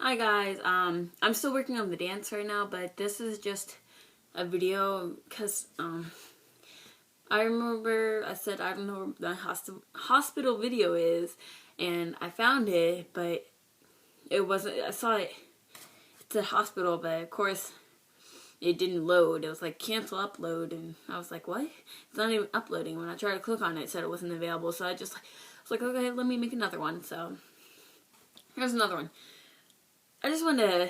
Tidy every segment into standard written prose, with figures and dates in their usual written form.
Hi guys, I'm still working on the dance right now, but this is just a video because I remember I said I don't know where the hospital video is, and I found it, but it wasn't. I saw it. It's a hospital, but of course it didn't load. It was like cancel upload, and I was like, what? It's not even uploading. When I tried to click on it, it said it wasn't available. So I was like, okay, let me make another one. So here's another one. I just want to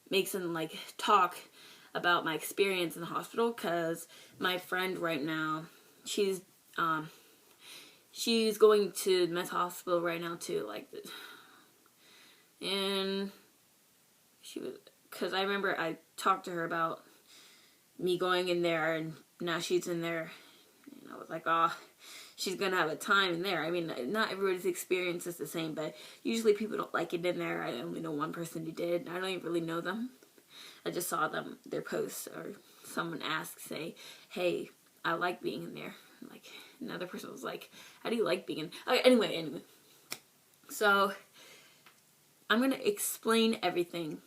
make some talk about my experience in the hospital, because my friend right now, she's going to the mental hospital right now too, and she was, because I remember I talked to her about me going in there, and now she's in there, and I was like, oh, she's gonna have a time in there. I mean, not everybody's experience is the same, but usually people don't like it in there. I only know one person who did. I don't even really know them. I just saw their posts, or someone say, hey, I like being in there. Like, another person was like, how do you like being in? Okay, anyway. So, I'm gonna explain everything.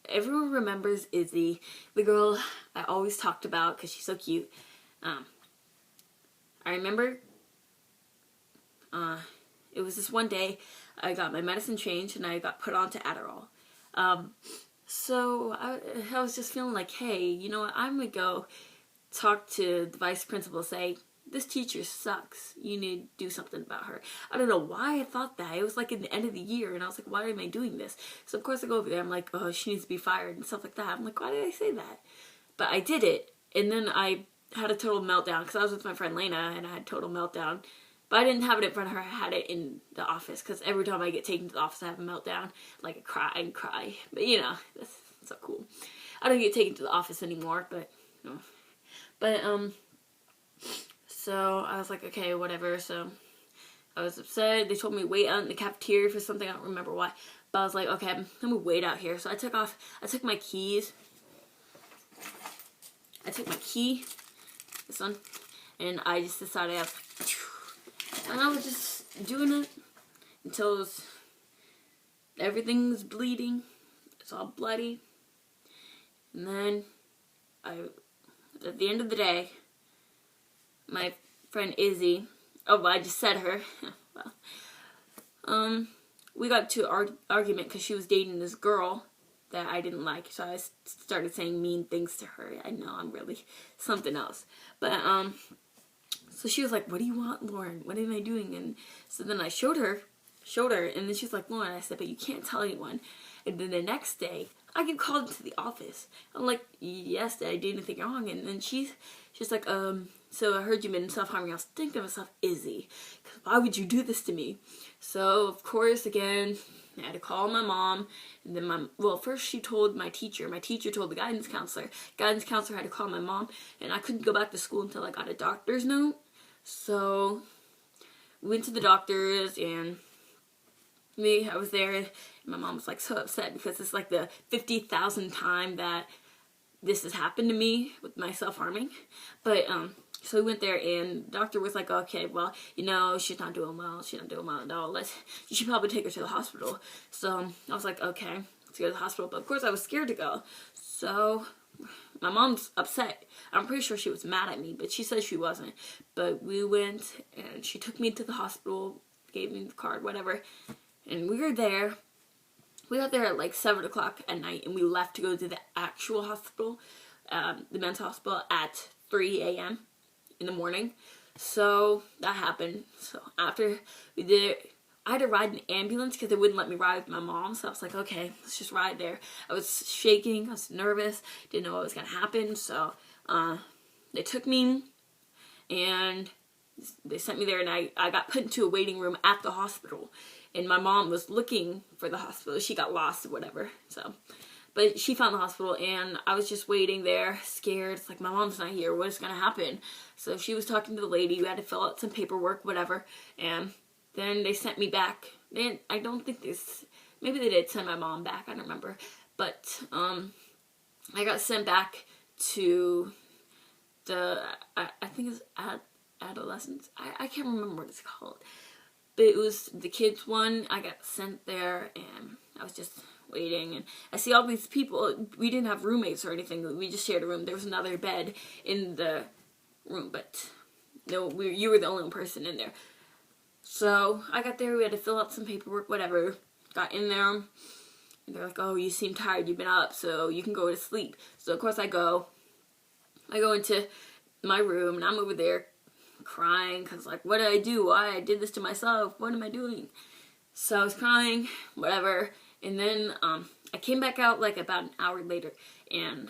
Everyone remembers Izzy, the girl I always talked about because she's so cute. I remember it was this one day I got my medicine changed and I got put onto Adderall. So I was just feeling like, hey, you know what, I'm going to go talk to the vice principal, say, this teacher sucks. You need to do something about her. I don't know why I thought that. It was like at the end of the year, and I was like, why am I doing this? So of course I go over there, I'm like, oh, she needs to be fired and stuff like that. I'm like, why did I say that? But I did it, and then I had a total meltdown, because I was with my friend Lena, and I had a total meltdown. But I didn't have it in front of her, I had it in the office, because every time I get taken to the office I have a meltdown. Like, I cry and cry. But, you know, that's so cool. I don't get taken to the office anymore, but, you know. But, so I was like, okay, whatever. So I was upset. They told me to wait out in the cafeteria for something. I don't remember why. But I was like, okay, I'm gonna wait out here. So I took my keys. I took my key, this one, and I just decided and I was just doing it until everything's bleeding. It's all bloody. And then at the end of the day, my friend Izzy, I just said her, well, we got to an argument because she was dating this girl that I didn't like, so I started saying mean things to her. I know, I'm really something else. But, so she was like, what do you want, Lauren? What am I doing? And so then I showed her, and then she's like, Lauren, I said, but you can't tell anyone. And then the next day, I get called into the office. I'm like, yes, did I do anything wrong? And then she's like, so I heard you've been self-harming. I was thinking to myself, Izzy, why would you do this to me? So, of course, again, I had to call my mom. And then first she told my teacher. My teacher told the guidance counselor. Guidance counselor had to call my mom. And I couldn't go back to school until I got a doctor's note. So, we went to the doctors, and I was there, and my mom was like so upset because it's like the 50,000th time that this has happened to me with my self-harming. But so we went there, and the doctor was like, okay, well, you know, she's not doing well at all. You should probably take her to the hospital. So I was like, okay, let's go to the hospital. But of course I was scared to go. So my mom's upset. I'm pretty sure she was mad at me, but she said she wasn't. But we went, and she took me to the hospital, gave me the card, whatever. And we were there. We got there at like 7 o'clock at night, and we left to go to the actual hospital, the mental hospital, at 3 a.m. in the morning. So that happened. So after we did it, I had to ride an ambulance because they wouldn't let me ride with my mom. So I was like, okay, let's just ride there. I was shaking. I was nervous. Didn't know what was going to happen. So they took me, and they sent me there, and I got put into a waiting room at the hospital. And my mom was looking for the hospital. She got lost or whatever. So, but she found the hospital, and I was just waiting there, scared. It's like, my mom's not here. What is going to happen? So she was talking to the lady. We had to fill out some paperwork, whatever. And then they sent me back. I don't think maybe they did send my mom back. I don't remember. But I got sent back to I think it's adolescence. I can't remember what it's called. But it was the kids one. I got sent there, and I was just waiting, and I see all these people. We didn't have roommates or anything. We just shared a room. There was another bed in the room, but no, you were the only person in there. So I got there. We had to fill out some paperwork, whatever. Got in there, and they're like, "Oh, you seem tired. You've been up, so you can go to sleep." So of course I go into my room, and I'm over there crying because, like, what did I do? Why I did this to myself? What am I doing? So I was crying, whatever, and then I came back out like about an hour later, and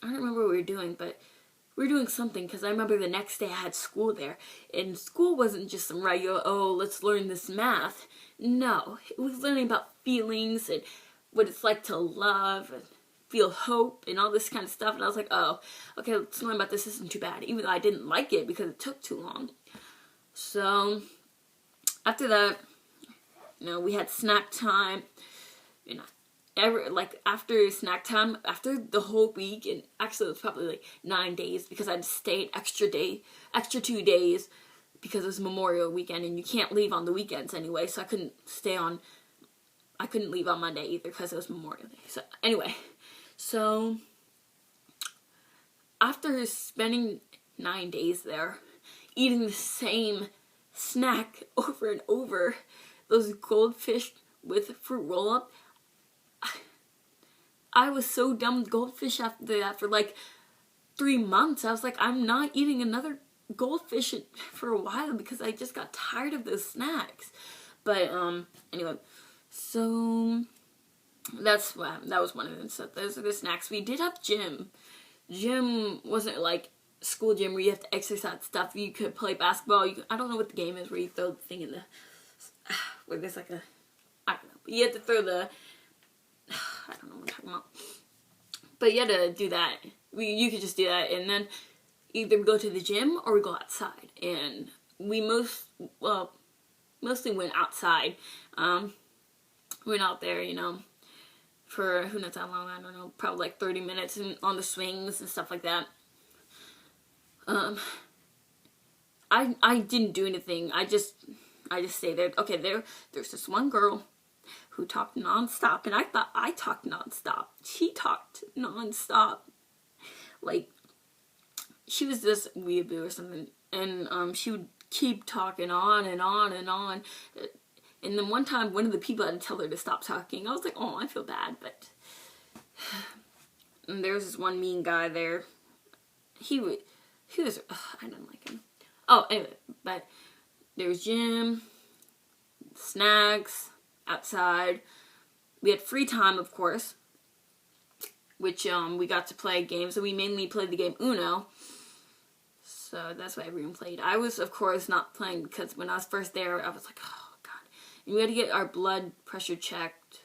I don't remember what we were doing, but we were doing something, because I remember the next day I had school there, and school wasn't just some regular, oh, let's learn this math. No, it was learning about feelings and what it's like to love and feel hope and all this kind of stuff, and I was like, oh, okay, let's learn about this. This isn't too bad, even though I didn't like it because it took too long. So after that, we had snack time, after snack time, after the whole week, and actually it was probably like 9 days, because I had to stay an extra 2 days, because it was Memorial Weekend, and you can't leave on the weekends anyway, so I couldn't leave on Monday either, because it was Memorial Day. So anyway, so after spending 9 days there, eating the same snack over and over, those goldfish with fruit roll-up, I was so done with goldfish after that. For like 3 months, I was like, I'm not eating another goldfish for a while, because I just got tired of those snacks. But anyway, so that was one of them. So those are the snacks. We did have gym. Gym wasn't like school gym where you have to exercise stuff. You could play basketball. I don't know what the game is where you throw the thing in the, where there's like a, I don't know. But you have to throw the, I don't know what I'm talking about. But you had to do that. You could just do that, and then either we go to the gym or we go outside. And we mostly went outside. Went out there, for who knows how long, I don't know, probably like 30 minutes, and on the swings and stuff like that. I didn't do anything. I just stayed there. Okay, there's this one girl who talked nonstop, and I thought I talked nonstop. She talked nonstop. Like, she was this weeaboo or something, and she would keep talking on and on and on. And then one time, one of the people had to tell her to stop talking. I was like, oh, I feel bad, but... And there was this one mean guy there. He was... I didn't like him. Oh, anyway, but there was gym, snacks, outside. We had free time, of course, which we got to play games. So we mainly played the game Uno. So that's what everyone played. I was, of course, not playing, because when I was first there, I was like, oh, and we had to get our blood pressure checked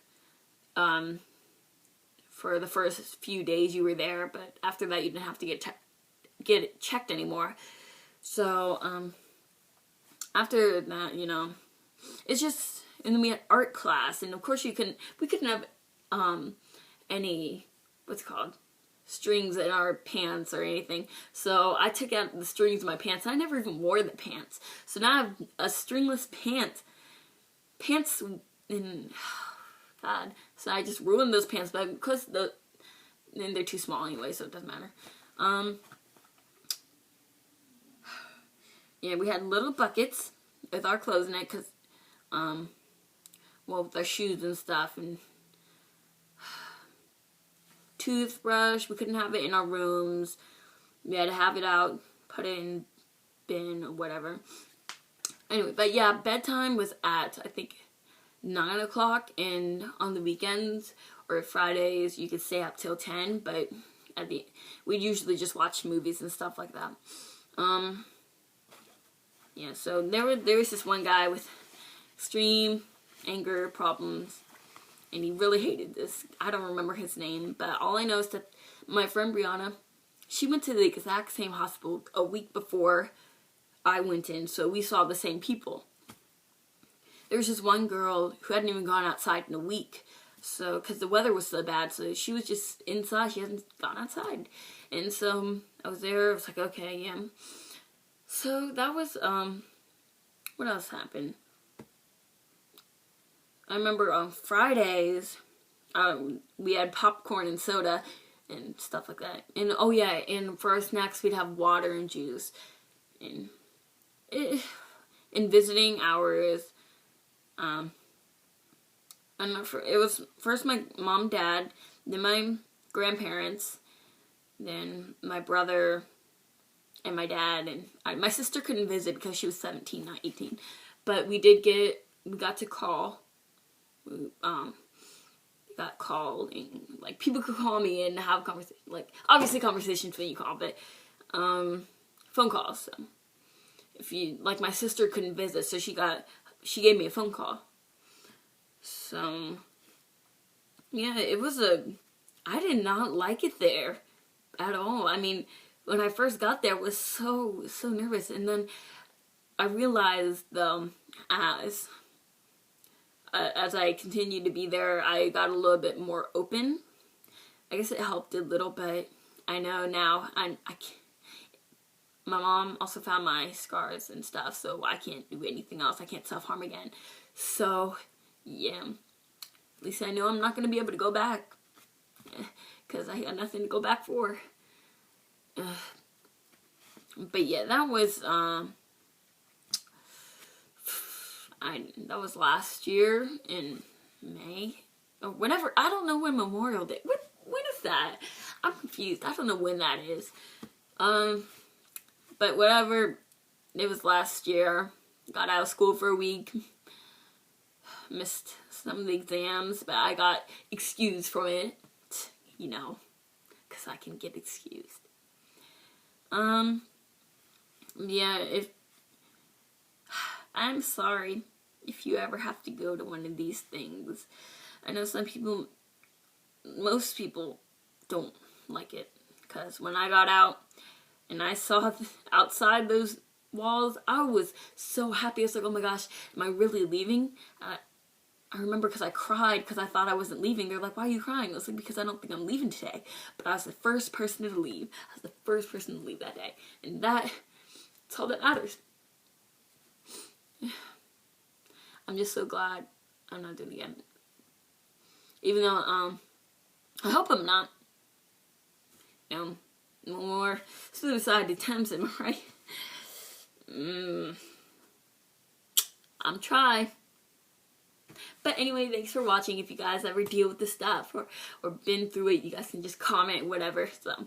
for the first few days you were there, but after that you didn't have to get it checked anymore. So after that, it's just, and then we had art class, and of course we couldn't have any, what's it called, strings in our pants or anything. So I took out the strings of my pants, and I never even wore the pants. So now I have a stringless pants in, God, so I just ruined those pants, but because then they're too small anyway, so it doesn't matter. Yeah, we had little buckets with our clothes in it, because, with our shoes and stuff, and toothbrush, we couldn't have it in our rooms. We had to have it out, put it in bin or whatever. Anyway, but yeah, bedtime was at, I think, 9 o'clock, and on the weekends or Fridays you could stay up till 10, but we'd usually just watch movies and stuff like that. Yeah, so there was this one guy with extreme anger problems, and he really hated this. I don't remember his name, but all I know is that my friend Brianna, she went to the exact same hospital a week before I went in, so we saw the same people. There was just one girl who hadn't even gone outside in a week, so, because the weather was so bad, so she was just inside. She hadn't gone outside, and so I was there. I was like, okay, yeah. So that was, what else happened? I remember on Fridays, we had popcorn and soda and stuff like that. And oh yeah, and for our snacks we'd have water and juice. And in visiting hours, it was first my mom, dad, then my grandparents, then my brother and my dad, and my sister couldn't visit because she was 17, not 18. But we got to call. Got called, and like people could call me and have conversation, like obviously conversations when you call, but phone calls. So if you like, my sister couldn't visit, so she gave me a phone call. So yeah, I did not like it there at all. I mean, when I first got there, I was so nervous, and then I realized as I continued to be there, I got a little bit more open. I guess it helped a little, but I know now I can't. My mom also found my scars and stuff, so I can't do anything else. I can't self-harm again. So, yeah. At least I know I'm not going to be able to go back, because I got nothing to go back for. But yeah, that was that was last year in May or whenever. I don't know when Memorial Day. When is that? I'm confused. I don't know when that is. But whatever. It was last year. Got out of school for a week. Missed some of the exams, but I got excused from it. You know, because I can get excused. Yeah. I'm sorry if you ever have to go to one of these things. I know most people don't like it, because when I got out and I saw outside those walls, I was so happy. I was like, oh my gosh, am I really leaving? I remember because I cried because I thought I wasn't leaving. They're like, why are you crying? I was like, because I don't think I'm leaving today. But I was the first person to leave. I was the first person to leave that day. And that's all that matters. I'm just so glad I'm not doing it again. Even though, I hope I'm not. No more suicide attempts, am I right? I'm trying. But anyway, thanks for watching. If you guys ever deal with this stuff or been through it, you guys can just comment, whatever. So,